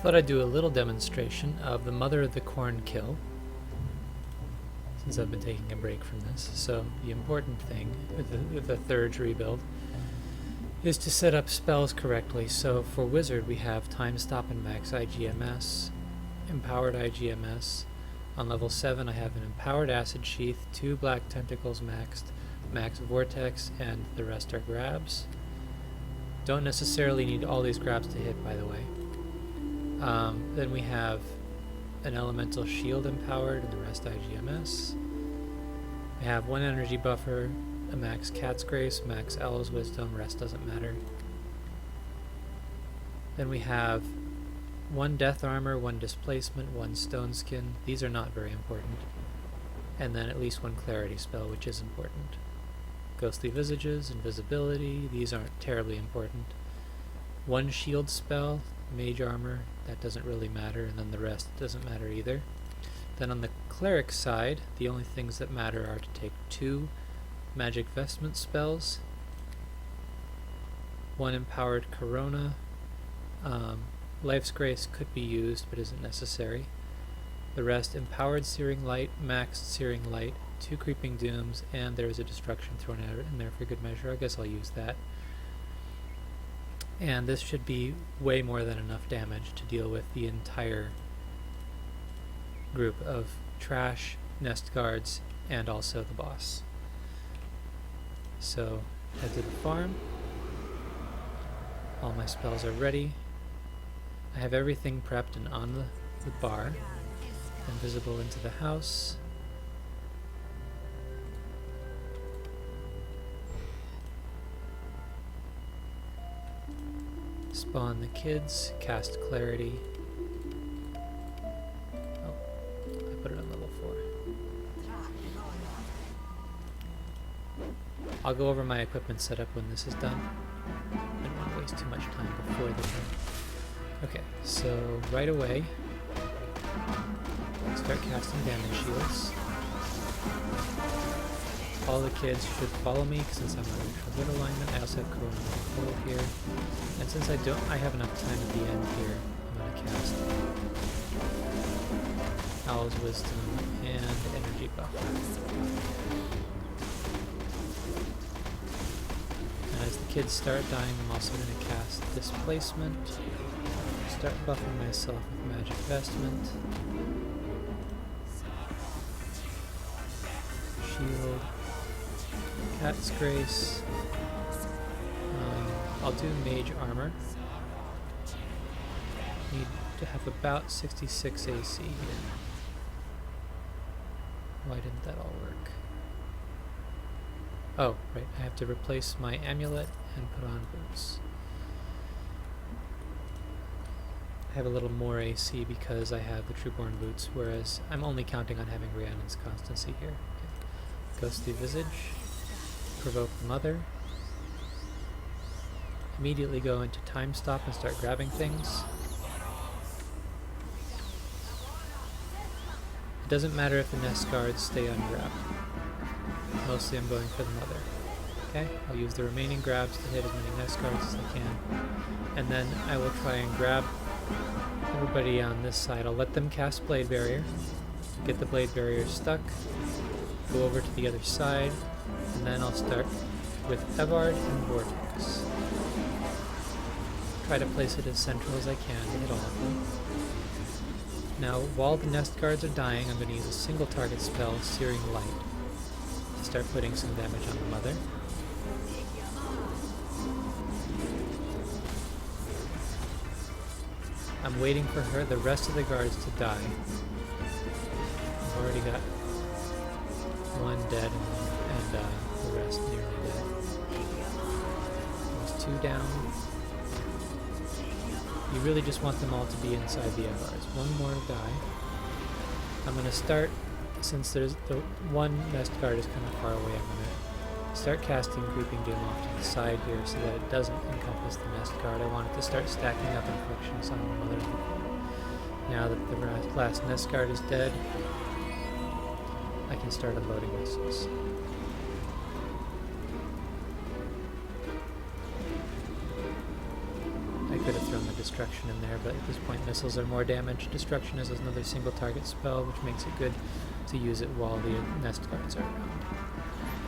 Thought I'd do a little demonstration of the Mother of the Corn kill, since I've been taking a break from this. So the important thing with the third rebuild is to set up spells correctly. So for Wizard we have Time Stop and Max IGMS, Empowered IGMS. On level 7 I have an Empowered Acid Sheath, 2 Black Tentacles maxed, Max Vortex, and the rest are grabs. Don't necessarily need all these grabs to hit, by the way. Then we have an Elemental Shield Empowered and the rest IGMS. We have 1 Energy Buffer, a Max Cat's Grace, Max Owl's Wisdom, rest doesn't matter. Then we have 1 Death Armor, 1 Displacement, 1 Stone Skin. These are not very important. And then at least 1 Clarity spell, which is important. Ghostly Visages, Invisibility, these aren't terribly important. 1 Shield spell, Mage Armor, that doesn't really matter, and then the rest doesn't matter either. Then on the Cleric side, the only things that matter are to take 2 Magic Vestment spells, 1 Empowered Corona, Life's Grace could be used but isn't necessary. The rest, Empowered Searing Light, Maxed Searing Light, 2 Creeping Dooms, and there's a Destruction thrown in there for good measure. I guess I'll use that. And this should be way more than enough damage to deal with the entire group of trash, nest guards, and also the boss. So, head to the farm. All my spells are ready. I have everything prepped and on the bar and visible into the house. Spawn the kids, cast Clarity. Oh, I put it on level 4. I'll go over my equipment setup when this is done. I don't want to waste too much time before the turn. Okay, so right away, start casting damage shields. All the kids should follow me since I'm on neutral grid alignment. I also have Corona Full here, and since I have enough time at the end here, I'm going to cast Owl's Wisdom and Energy Buffer. And as the kids start dying, I'm also going to cast Displacement. Start buffing myself with Magic Vestment. Shield. Cat's Grace. I'll do Mage Armor. Need to have about 66 AC here. Why didn't that all work? Oh, right, I have to replace my amulet and put on boots. I have a little more AC because I have the Trueborn boots, whereas I'm only counting on having Rhiannon's constancy here. Okay. Ghostly Visage. Provoke the Mother. Immediately go into Time Stop and start grabbing things. It doesn't matter if the nest guards stay ungrabbed. Mostly I'm going for the Mother. Okay, I'll use the remaining grabs to hit as many nest guards as I can. And then I will try and grab everybody on this side. I'll let them cast Blade Barrier. Get the Blade Barrier stuck. Go over to the other side. And then I'll start with Evard and Vortex. Try to place it as central as I can to hit all of them. Now, while the nest guards are dying, I'm going to use a single target spell, Searing Light, to start putting some damage on the Mother. I'm waiting for the rest of the guards to die. I've already got one dead and the rest nearly dead. There's 2 down. You really just want them all to be inside the Evards. 1 more to die. I'm going to start, since there's the 1 nest guard is kind of far away, I'm going to start casting Creeping Doom off to the side here so that it doesn't encompass the nest guard. I want it to start stacking up inflictions on the Mother. Now that the last nest guard is dead, I can start unloading missiles. I could have thrown the destruction in there, but at this point missiles are more damage. Destruction is another single target spell, which makes it good to use it while the nest guards are around.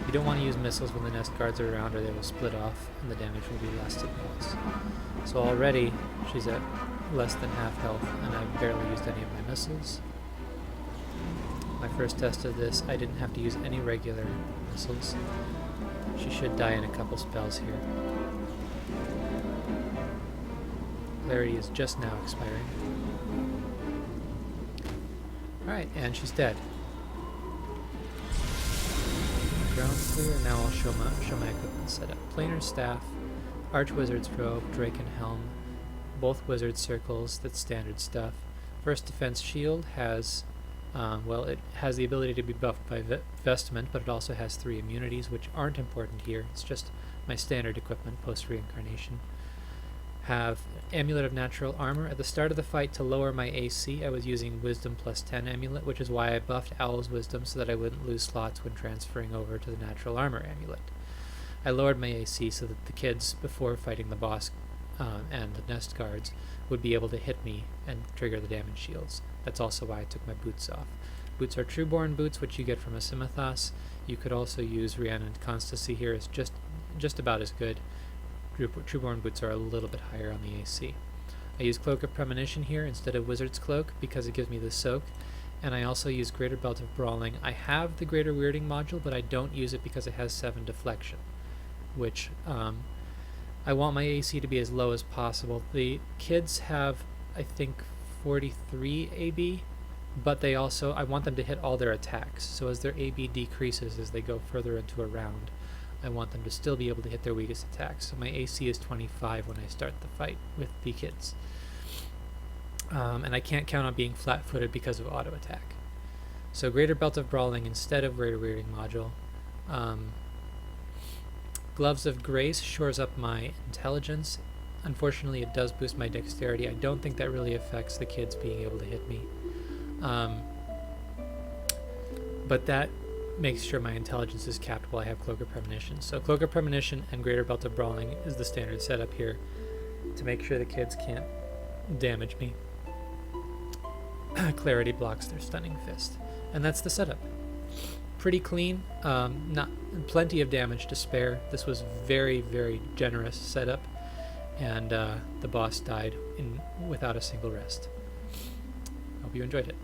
You don't want to use missiles when the nest guards are around, or they will split off and the damage will be less than once. So already she's at less than half health, and I've barely used any of my missiles. My first test of this, I didn't have to use any regular missiles. She should die in a couple spells here. Clarity is just now expiring. Alright, and she's dead. Ground clear. Now I'll show my equipment setup. Planar staff, Archwizard's robe, Draken helm, both wizard circles. That's standard stuff. First defense shield has, well, it has the ability to be buffed by vestment, but it also has 3 immunities, which aren't important here. It's just my standard equipment post reincarnation. Have Amulet of Natural Armor. At the start of the fight, to lower my AC, I was using Wisdom plus 10 Amulet, which is why I buffed Owl's Wisdom so that I wouldn't lose slots when transferring over to the Natural Armor Amulet. I lowered my AC so that the kids, before fighting the boss and the nest guards, would be able to hit me and trigger the damage shields. That's also why I took my boots off. Boots are Trueborn boots, which you get from a Simithos. You could also use Rhiannon Constancy here. It's just about as good. Trueborn boots are a little bit higher on the AC. I use Cloak of Premonition here instead of Wizard's Cloak because it gives me the soak, and I also use Greater Belt of Brawling. I have the Greater Weirding module, but I don't use it because it has 7 deflection, which I want my AC to be as low as possible. The kids have, I think, 43 AB, but they also, I want them to hit all their attacks, so as their AB decreases as they go further into a round, I want them to still be able to hit their weakest attacks. So my AC is 25 when I start the fight with the kids. And I can't count on being flat-footed because of auto attack. So Greater Belt of Brawling instead of Greater Weirding module. Gloves of Grace shores up my intelligence. Unfortunately, it does boost my dexterity. I don't think that really affects the kids being able to hit me. But that makes sure my intelligence is capped while I have Cloak of Premonition. So Cloak of Premonition and Greater Belt of Brawling is the standard setup here to make sure the kids can't damage me. Clarity blocks their Stunning Fist. And that's the setup. Pretty clean, not plenty of damage to spare. This was very, very generous setup, and the boss died without a single rest. Hope you enjoyed it.